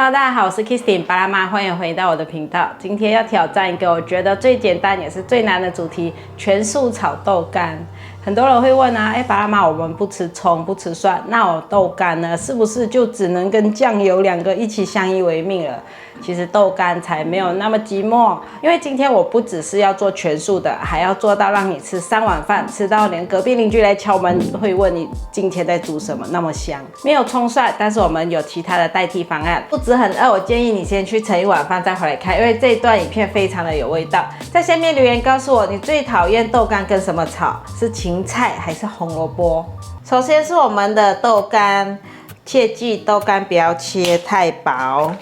Hello， 大家好，我是 Kristin 巴拉媽，歡迎回到我的頻道。今天要挑戰一個我覺得最簡單也是最難的主題——全素炒豆干。很多人會問啊，巴拉媽，我們不吃蔥，不吃蒜，那我豆干呢，是不是就只能跟醬油兩個一起相依為命了？其實豆干才沒有那麼寂寞，因為今天我不只是要做全素的，還要做到讓你吃3碗飯，吃到連隔壁鄰居來敲門會問你今天在煮什麼，那麼香。沒有蔥蒜，但是我們有其他的代替方案。肚子很餓，我建議你先去盛一碗飯再回來看，因為這一段影片非常的有味道。在下面留言告訴我，你最討厭豆干跟什麼炒？是芹菜還是紅蘿蔔？首先是我們的豆干，切記豆干不要切太薄，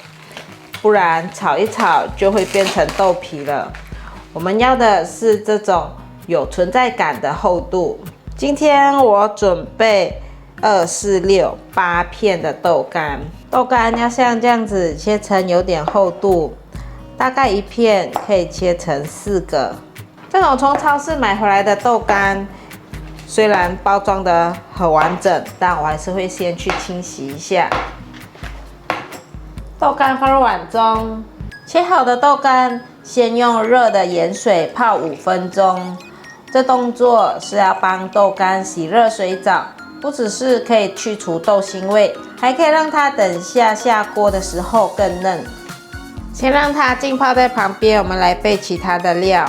不然炒一炒就會變成豆皮了。我們要的是這種有存在感的厚度。今天我準備2、4、6、8片的豆干，豆干要像這樣子切成有點厚度，大概1片可以切成4個。這種從超市買回來的豆干，雖然包裝得很完整，但我還是會先去清洗一下。豆干放入碗中，切好的豆干先用熱的鹽水泡5分鐘。這動作是要幫豆干洗熱水澡，不只是可以去除豆腥味，還可以讓它等下鍋的時候更嫩。先讓它浸泡在旁邊，我們來備其他的料。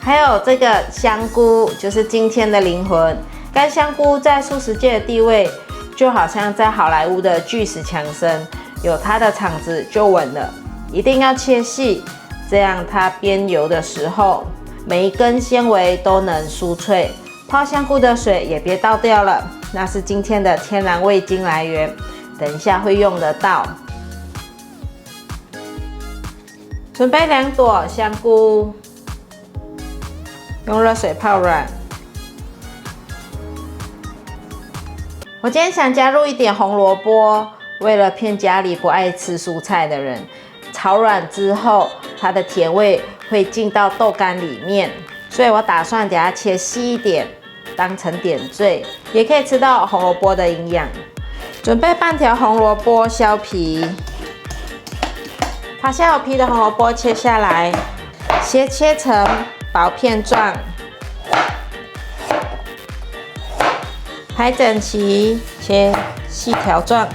還有這個香菇，就是今天的靈魂。乾香菇在素食界的地位，就好像在好萊塢的巨石強森，有它的場子就穩了。一定要切細，這樣它煸油的時候，每一根纖維都能酥脆。泡香菇的水也別倒掉了，那是今天的天然味精來源，等一下會用得到。準備2朵香菇。用熱水泡軟。我今天想加入一點紅蘿蔔，為了騙家裡不愛吃蔬菜的人。炒軟之後，它的甜味會進到豆干裡面，所以我打算給它切細一點，當成點綴，也可以吃到紅蘿蔔的營養。準備半條紅蘿蔔削皮，把削好皮的紅蘿蔔切下來，先切成薄片狀，排整齊，切細條狀。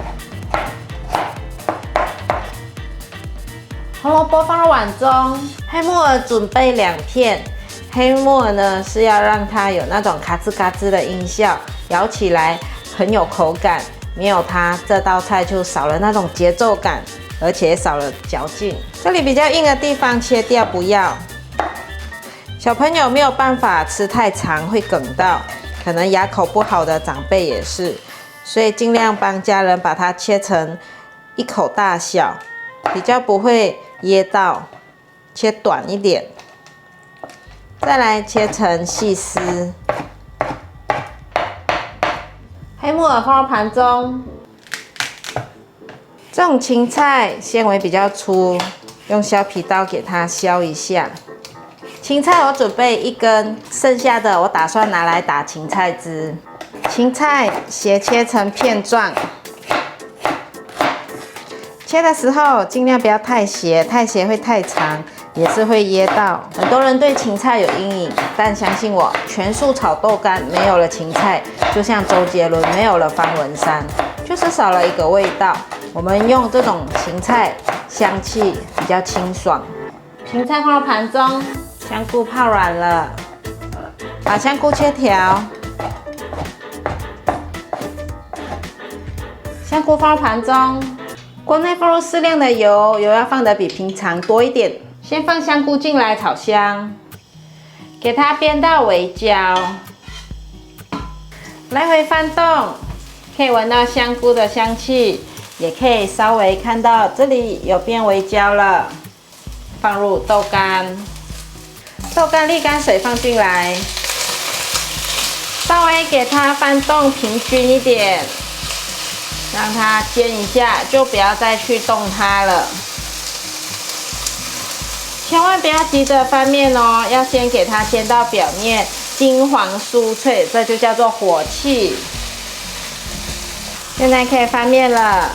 紅蘿蔔放入碗中，黑木耳準備2片。黑木耳呢是要讓它有那種咔吱咔吱的音效，咬起來很有口感。沒有它，這道菜就少了那種節奏感，而且少了嚼勁。這裡比較硬的地方切掉，不要。小朋友沒有辦法吃太長，會哽到，可能牙口不好的長輩也是，所以盡量幫家人把它切成1口大小，比較不會噎到。切短一點，再來切成細絲。黑木耳放入盤中。這種芹菜纖維比較粗，用削皮刀給它削一下。芹菜我準備1根，剩下的我打算拿來打芹菜汁。芹菜斜切成片狀，切的時候盡量不要太斜，太斜會太長，也是會噎到。很多人對芹菜有陰影，但相信我，全素炒豆干沒有了芹菜，就像周杰倫沒有了方文山，就是少了一個味道。我們用這種芹菜，香氣比較清爽。芹菜放入盤中。香菇泡軟了，把香菇切條，香菇放入盤中，鍋內放入適量的油，油要放得比平常多一點。先放香菇進來炒香，給它煸到微焦，來回翻動，可以聞到香菇的香氣，也可以稍微看到這裡有變微焦了。放入豆干。豆干瀝乾水放進來，稍微給它翻動平均一點，讓它煎一下，就不要再去動它了。千萬不要急着翻面哦，要先給它煎到表面金黃酥脆，這就叫做火氣。现在可以翻面了，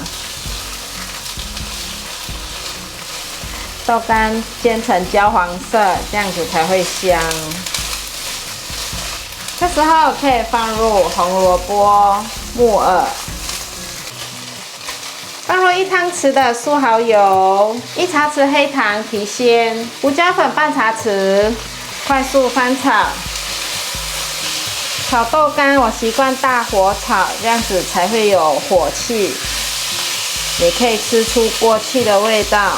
豆乾煎成焦黃色，這樣子才會香。這時候可以放入紅蘿蔔、木耳，放入1湯匙的素蠔油，1茶匙黑糖提鮮，胡椒粉半茶匙，快速翻炒。炒豆乾我習慣大火炒，這樣子才會有火氣，也可以吃出鍋氣的味道。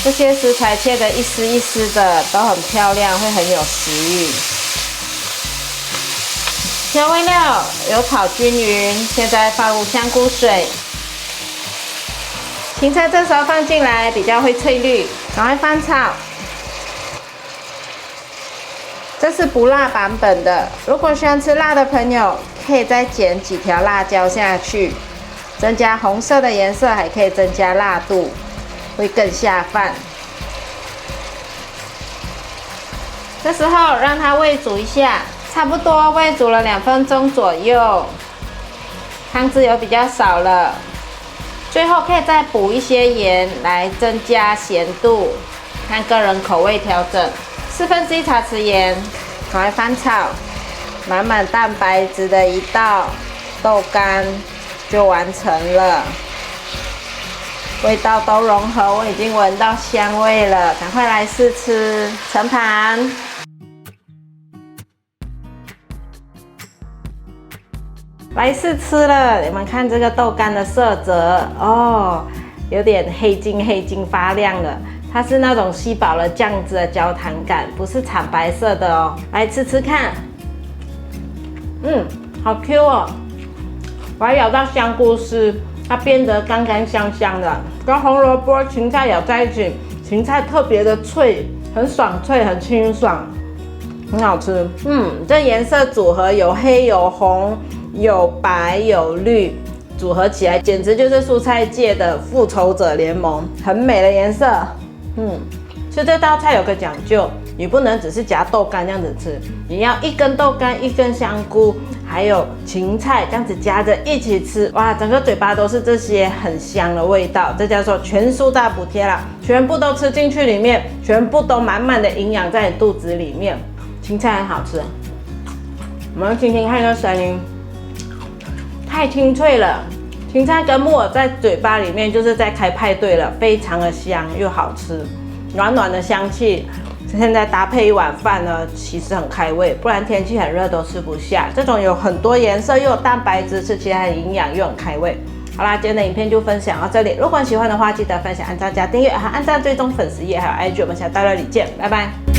這些食材切得一絲一絲的，都很漂亮，會很有食慾。調味料有炒均勻，現在放入香菇水。芹菜這時候放進來比較會翠綠，趕快翻炒。這是不辣版本的，如果喜歡吃辣的朋友，可以再剪幾條辣椒下去，增加紅色的顏色，還可以增加辣度，會更下飯。這時候讓它煨煮一下，差不多煨煮了2分鐘左右，湯汁有比較少了。最後可以再補一些鹽來增加鹹度，看個人口味調整。1/4茶匙鹽，趕快翻炒，滿滿蛋白質的一道豆乾就完成了。味道都融合，我已經聞到香味了，趕快來試吃。盛盤。來試吃了，你們看這個豆乾的色澤哦，有點黑金發亮了。它是那種吸飽了醬汁的焦糖感，不是慘白色的哦。來吃吃看，好 Q 哦！我還咬到香菇絲，它變得乾香香的，跟紅蘿蔔、芹菜咬在一起，芹菜特別的脆，很爽脆，很清爽，很好吃。這顏色組合有黑有紅有白有綠，組合起來簡直就是蔬菜界的復仇者聯盟，很美的顏色。吃這道菜有個講究，你不能只是夾豆乾這樣子吃，你要1根豆乾、1根香菇，還有芹菜這樣子夾着一起吃，哇，整個嘴巴都是這些很香的味道，這叫做全蔬大補貼啦，全部都吃進去裡面，全部都滿滿的營養在你肚子裡面。芹菜很好吃，我們聽聽看這聲音，太清脆了。芹菜跟木耳在嘴巴裡面就是在開派對了，非常的香又好吃，暖暖的香氣。現在搭配一碗飯呢，其實很開胃，不然天氣很熱都吃不下。這種有很多顏色又有蛋白質，吃起來很營養又很開胃。好啦，今天的影片就分享到這裡。如果你喜歡的話，記得分享、按讚、加訂閱，還按讚追蹤粉絲頁還有 IG。我們下次大料理見，拜拜。